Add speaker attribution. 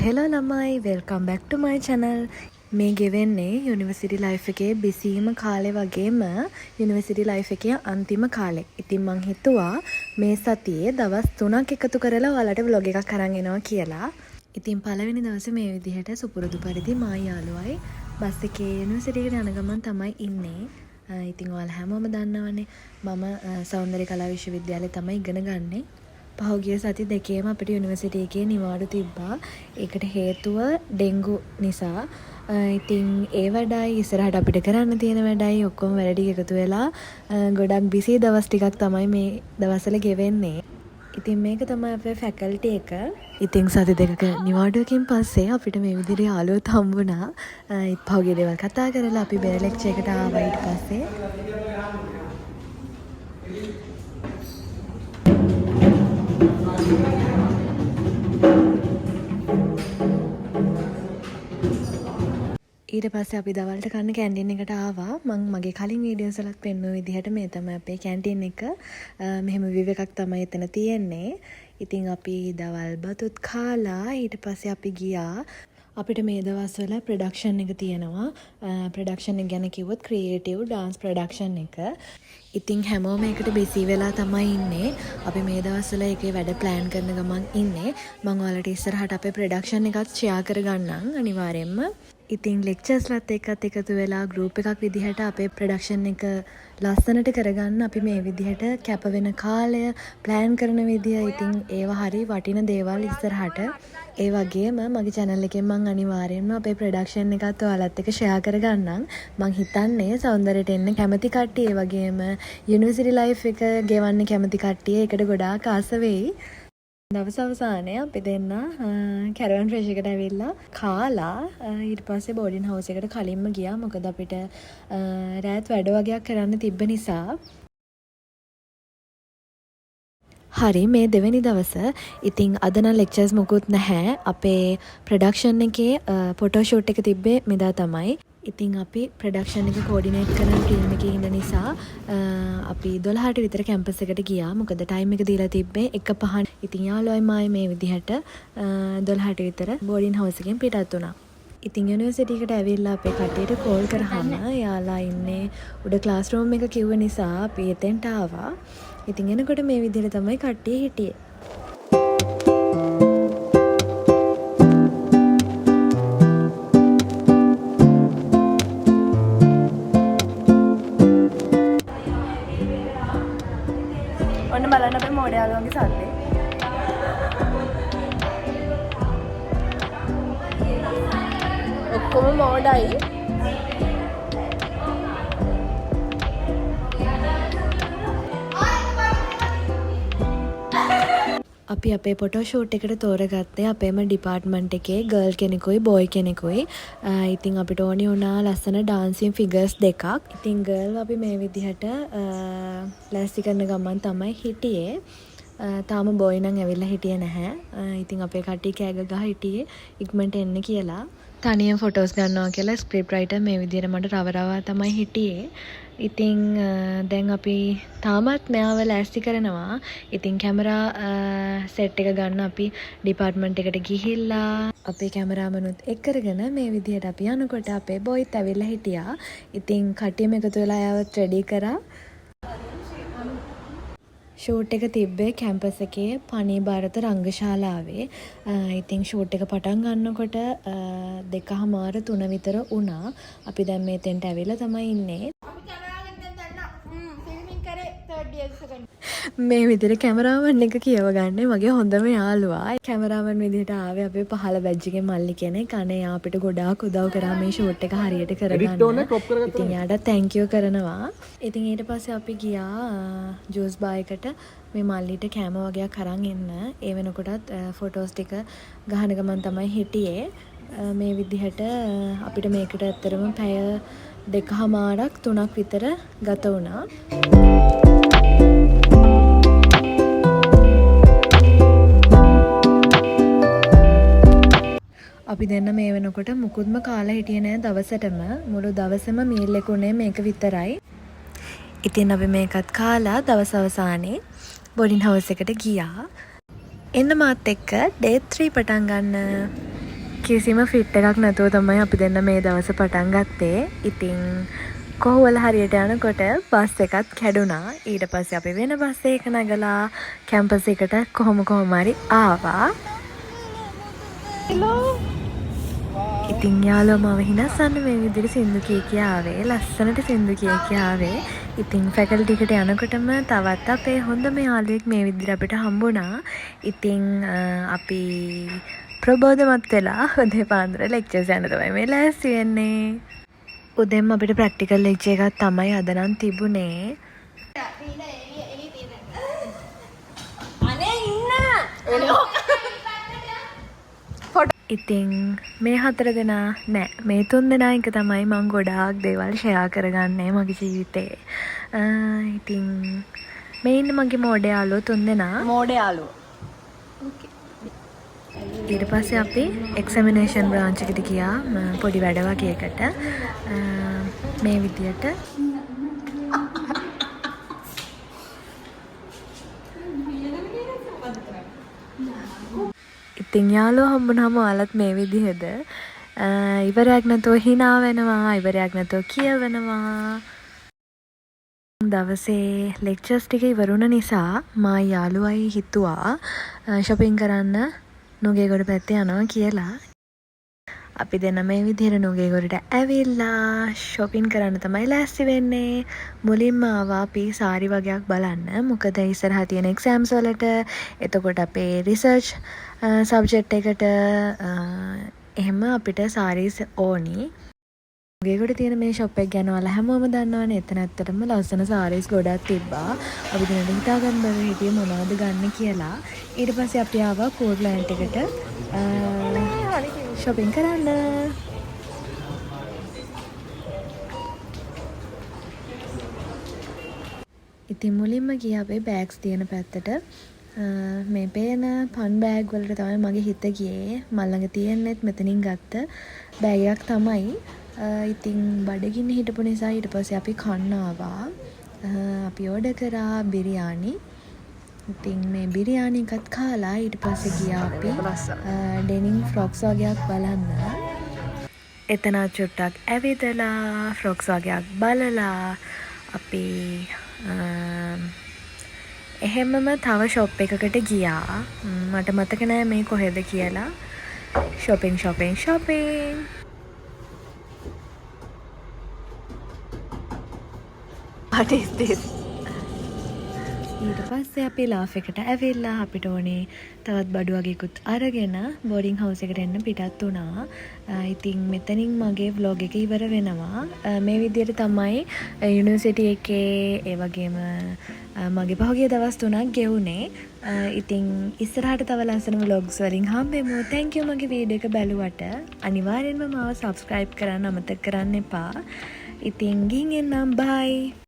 Speaker 1: hello ළමයි, welcome back to my channel. මේ ගෙවෙන්නේ university life එකේ බිසීම කාලේ වගේම යුනිවර්සිටි ලයිෆ් එකේ අන්තිම කාලේ. ඉතින් මං හිතුවා මේ සතියේ දවස් 3ක් එකතු කරලා ඔයාලට vlog එකක් අරන් එනවා කියලා. ඉතින් පළවෙනි දවසේ මේ විදිහට සුපුරුදු පරිදි මා යාළුවයි බස් එකේ යුනිවර්සිටි එකට යන ගමන් තමයි ඉන්නේ. ඉතින් ඔයාලා හැමෝම දන්නවනේ මම සෞන්දර්ය කලා විශ්වවිද්‍යාලයේ තමයි ඉගෙන ගන්නේ. පහුගිය සති දෙකේම අපිට යුනිවර්සිටි එකේ නිවාඩු තිබ්බා. ඒකට හේතුව ඩෙන්ගු නිසා. ඉතින් ඒ වැඩයි ඉස්සරහට අපිට කරන්න තියෙන වැඩයි ඔක්කොම වැඩ ටික එකතු වෙලා ගොඩක් බිසි දවස් ටිකක් තමයි මේ දවස්වල ගෙවෙන්නේ. ඉතින් මේක තමයි අපේ ෆැකල්ටි එක. ඉතින් සති දෙකක නිවාඩුවකින් පස්සේ අපිට මේ විදිහට යාළුවොත් හම්බුණා. පහුගිය දේවල් කතා කරලා අපි බෙර ලෙක්චර් එකට ආවා ඊට පස්සේ. ඊට පස්සේ අපි දවල්ට කන්න කැන්ටින් එකට ආවා. මම මගේ කලින් වීඩියෝස් වලත් පෙන්වුව විදිහට මේ තමයි අපේ කැන්ටින් එක. මෙහෙම විව් එකක් තමයි එතන තියෙන්නේ. ඉතින් අපි දවල් බතුත් කාලා ඊට පස්සේ අපි ගියා. අපිට මේ දවස්වල ප්‍රොඩක්ෂන් එක තියෙනවා. ප්‍රොඩක්ෂන් එක ගැන කිව්වොත් ක්‍රියේටිව් ඩාන්ස් ප්‍රොඩක්ෂන් එක. ඉතින් හැමෝම ඒකට බිසි වෙලා තමයි ඉන්නේ. අපි මේ දවස්වල ඒකේ වැඩ ප්ලෑන් කරන ගමන් ඉන්නේ. මම ඔයාලට ඉස්සරහට අපේ ප්‍රොඩක්ෂන් එකත් ෂෙයා කරගන්නම් අනිවාර්යෙන්ම. ඉතින් ලෙක්චර්ස්ලත් එක්කත් එකතු වෙලා ගෲප් එකක් විදිහට අපේ ප්‍රොඩක්ෂන් එක ලස්සනට කරගන්න අපි මේ විදිහට කැප වෙන කාලය ප්ලෑන් කරන විදිය ඉතින් ඒවා හරි වටින දේවල් ඉස්සරහට. ඒ වගේම මගේ channel එකෙන් මම අනිවාර්යෙන්ම අපේ ප්‍රොඩක්ෂන් එකත් ඔයාලත් එක්ක ෂෙයා කරගන්නම්. මම හිතන්නේ සෞන්දර්යයට එන්න කැමති කට්ටිය ඒ වගේම යුනිවර්සිටි ලයිෆ් එක ගෙවන්න කැමති කට්ටිය ඒකට ගොඩාක් ආස වෙයි. දවස් අවසානයේ අපි දෙන්න කැරවන් ෆ්‍රෙෂ් එකට ඇවිල්ලා කාලා ඊට පස්සේ බෝඩින් හවුස් එකට කලින්ම ගියා. මොකද අපිට රාත් වැඩ වගේක් කරන්න තිබ්බ නිසා. හරි මේ දෙවෙනි දවස. ඉතින් අද නම් ලෙක්චර්ස් මොකුත් නැහැ. අපේ ප්‍රොඩක්ෂන් එකේ ෆොටෝ ෂූට් එක තිබ්බේ මෙදා තමයි. ඉතින් අපි ප්‍රොඩක්ෂන් එක කෝඩිනේට් කරන ටීම් එකේ ඉන්න නිසා අපි 12ට විතර කැම්පස් එකට ගියා. මොකද ටයිම් එක දීලා තිබ්බේ 1:05. ඉතින් යාළුවයි මායි මේ විදිහට 12ට විතර බෝඩින් හවුස් එකෙන් පිටත් වුණා. ඉතින් යුනිවර්සිටි එකට ඇවිල්ලා අපේ කට්ටියට කෝල් කරාම යාලා ඉන්නේ උඩ ක්ලාස් රූම් එක කිව්ව නිසා අපි එතෙන්ට ආවා. ඉතින් එනකොට මේ විදිහට තමයි කට්ටිය හිටියේ. ඔන්න බලන්න අපේ මෝඩ යාළුවන්ගේ සද්දේ. ඔක්කොම මෝඩයි. අපි අපේ ෆොටෝ ෂූට් එකට තෝරගත්තේ අපේම ඩිපාර්ට්මන්ට් එකේ ගර්ල් කෙනෙකුයි බොයි කෙනෙකුයි. ඉතින් අපිට ඕනි වුණා ලස්සන ඩාන්සින් ෆිගර්ස් දෙකක්. ඉතින් ගර්ල් අපි මේ විදිහට ලෑස්ති කරන ගමන් තමයි හිටියේ. තාම බොයි නම් ඇවිල්ලා හිටියේ නැහැ. ඉතින් අපේ කට්ටිය කෑග ගහ හිටියේ ඉක්මනට එන්න කියලා. තනියම ෆොටෝස් ගන්නවා කියලා ස්ක්‍රිප්ට් රයිටර් මේ විදිහට මට රවරවා තමයි හිටියේ. ඉතින් දැන් අපි තාමත් මෙයාව ලෑස්ති කරනවා. ඉතින් කැමරා සෙට් එක ගන්න අපි ඩිපාර්ට්මන්ට් එකට ගිහිල්ලා අපේ කැමරාමනුත් එක් කරගෙන මේ විදිහට අපි යනකොට අපේ බොයිත් ඇවිල්ලා හිටියා. ඉතින් කට්ටියම එකතු වෙලා ආයවත් රෙඩි කරා. ෂූට් එක තිබ්බේ කැම්පස් එකේ පණී භාරත රංගශාලාවේ. ඉතින් ෂූට් එක පටන් ගන්නකොට 2:00 3 විතර වුණා. අපි දැන් මෙතෙන්ට ඇවිල්ලා තමයි ඉන්නේ. මේ විදිහට කැමරාමන් එක කියවගන්නේ මගේ හොඳම යාළුවා. කැමරාමන් විදිහට ආවේ අපේ පහළ බැජ් එකේ මල්ලි කෙනෙක්. අනේ යා අපිට ගොඩාක් උදව් කරා මේ ෂූට් එක හරියට කරගන්න. ඉතින් යාට තැන්ක් යූ කරනවා. ඉතින් ඊට පස්සේ අපි ගියා ජූස් බාර් එකට මේ මල්ලිට කෑම වගේක් අරන් එන්න. ඒ වෙනකොටත් ෆොටෝස් ටික ගහන ගමන් තමයි හිටියේ. මේ විදිහට අපිට මේකට ඇත්තරම පැය 2:00ක් 3ක් විතර ගත වුණා. අපි දෙන්න මේ වෙනකොට මුකුත්ම කාලා හිටියේ නෑ දවසටම. මුළු දවසම මීල් එක උනේ මේක විතරයි. ඉතින් අපි මේකත් කාලා දවස් අවසානයේ බෝඩින් හවුස් එකට ගියා. එන්න මාත් එක්ක ඩේ 3 පටන් ගන්න. කිසිම ෆිට් එකක් නැතුව තමයි අපි දෙන්න මේ දවස පටන් ගත්තේ. ඉතින් කොහොවල හරියට යනකොට බස් එකත් කැඩුනා. ඊට පස්සේ අපි වෙන බස් එකක නැගලා කැම්පස් එකට කොහොම හරි ආවා. ඉතින් යාළුවා මාව හිනස්සන්න මේ විදිහට සින්දු කිය ආවේ. ලස්සනට සින්දු කිය ආවේ. ඉතින් ෆැකල්ටි එකට යනකොටම තවත් අපේ හොඳම යාළුවෙක් මේ විදිහට අපිට හම්බුණා. ඉතින් අපි ප්‍රබෝධමත් වෙලා උදේ පාන්දර ලෙක්චර්ස් යන්න තමයි මේ ලෑස්ති වෙන්නේ. උදේම අපිට ප්‍රැක්ටිකල් ලෙක්චර් එකක් තමයි අද නම් තිබුණේ. ඉතින් මේ 4 දෙනා නෑ මේ 3 දෙනා එක තමයි මම ගොඩාක් දේවල් ෂෙයා කරගන්නේ මගේ ජීවිතේ. ඉතින් මේ ඉන්න මගේ මෝඩ යාළුවෝ 3 දෙනා.
Speaker 2: මෝඩ යාළුවෝ.
Speaker 1: ඊට පස්සේ අපි එක්සමිනේෂන් බ්‍රාන්ච් එකට ගියා පොඩි වැඩ වගේකට. මේ විදියට ඉතින් යාළුවෝ හම්බුනහම ඔයාලත් මේ විදිහද ඉවරයක් නැතුව hina වෙනවා, ඉවරයක් නැතුව කියවනවා. දවසේ ලෙක්චර්ස් ටික ඉවරුණ නිසා මා යාළුවයි හිතුවා shopping කරන්න නුගේගොඩ පැත්තේ යනවා කියලා. අපි දෙන්න මේ විදිහට නුගේගොඩට ඇවිල්ලා shopping කරන්න තමයි ලෑස්ති වෙන්නේ. මුලින්ම ආවා අපි සාරි වගේක් බලන්න. මොකද ඉස්සරහා තියෙන exams වලට එතකොට අපේ research subject එකට එහෙම අපිට sarees ඕනි. නුගේගොඩ තියෙන මේ shop එක ගැන ඔයාලා හැමෝම දන්නවනේ. එතන ඇත්තටම ලස්සන sarees ගොඩක් තිබ්බා. අපි දිනට හිතා ගන්න බැරි හිටියේ මොනවද ගන්න කියලා. ඊට පස්සේ අපි ආවා කෝඩ්ලෑන්ඩ් එකට shopping කරන්න. ඉතින් මුලින්ම ගියා අපේ බෑග්ස් තියෙන පැත්තට. මේ පේන පන් බෑග් වලට තමයි මගේ හිත ගියේ. මල් ළඟ තියෙන්නෙත් මෙතනින් ගත්ත බෑග් එකක් තමයි. ඉතින් බඩගින්න හිටපු නිසා ඊට පස්සේ අපි කන්න ආවා. අපි ඕඩර් කරා බිරියානි. ඉතින් මේ බිරියානි එකත් කාලා ඊට පස්සේ ගියා අපි ඩෙනිම් ෆ්‍රොක්ස් වගේක් බලන්න. එතන චුට්ටක් ඇවිදලා ෆ්‍රොක්ස් වගේක් බලලා අපි එහෙමම තව ෂොප් එකකට ගියා. මට මතක නෑ මේ කොහෙද කියලා. shopping. What is this? ඊට පස්සේ අපි ලාෆ් එකට ඇවිල්ලා අපිට ඕනේ තවත් බඩු වගේකුත් අරගෙන බෝඩින් හවුස් එකට එන්න පිටත් වුණා. ඉතින් මෙතනින් මගේ vlog එක ඉවර වෙනවා. මේ විදිහට තමයි යුනිවර්සිටි එකේ ඒ වගේම මගේ පහුගිය දවස් 3ක් ගෙවුනේ. ඉතින් ඉස්සරහට තව ලස්සන vlogs වලින් හම්බෙමු. thank you මගේ වීඩියෝ එක බැලුවට. අනිවාර්යෙන්ම මාව subscribe කරන්න අමතක කරන්න එපා. ඉතින් ගිහින් එන්නම් bye.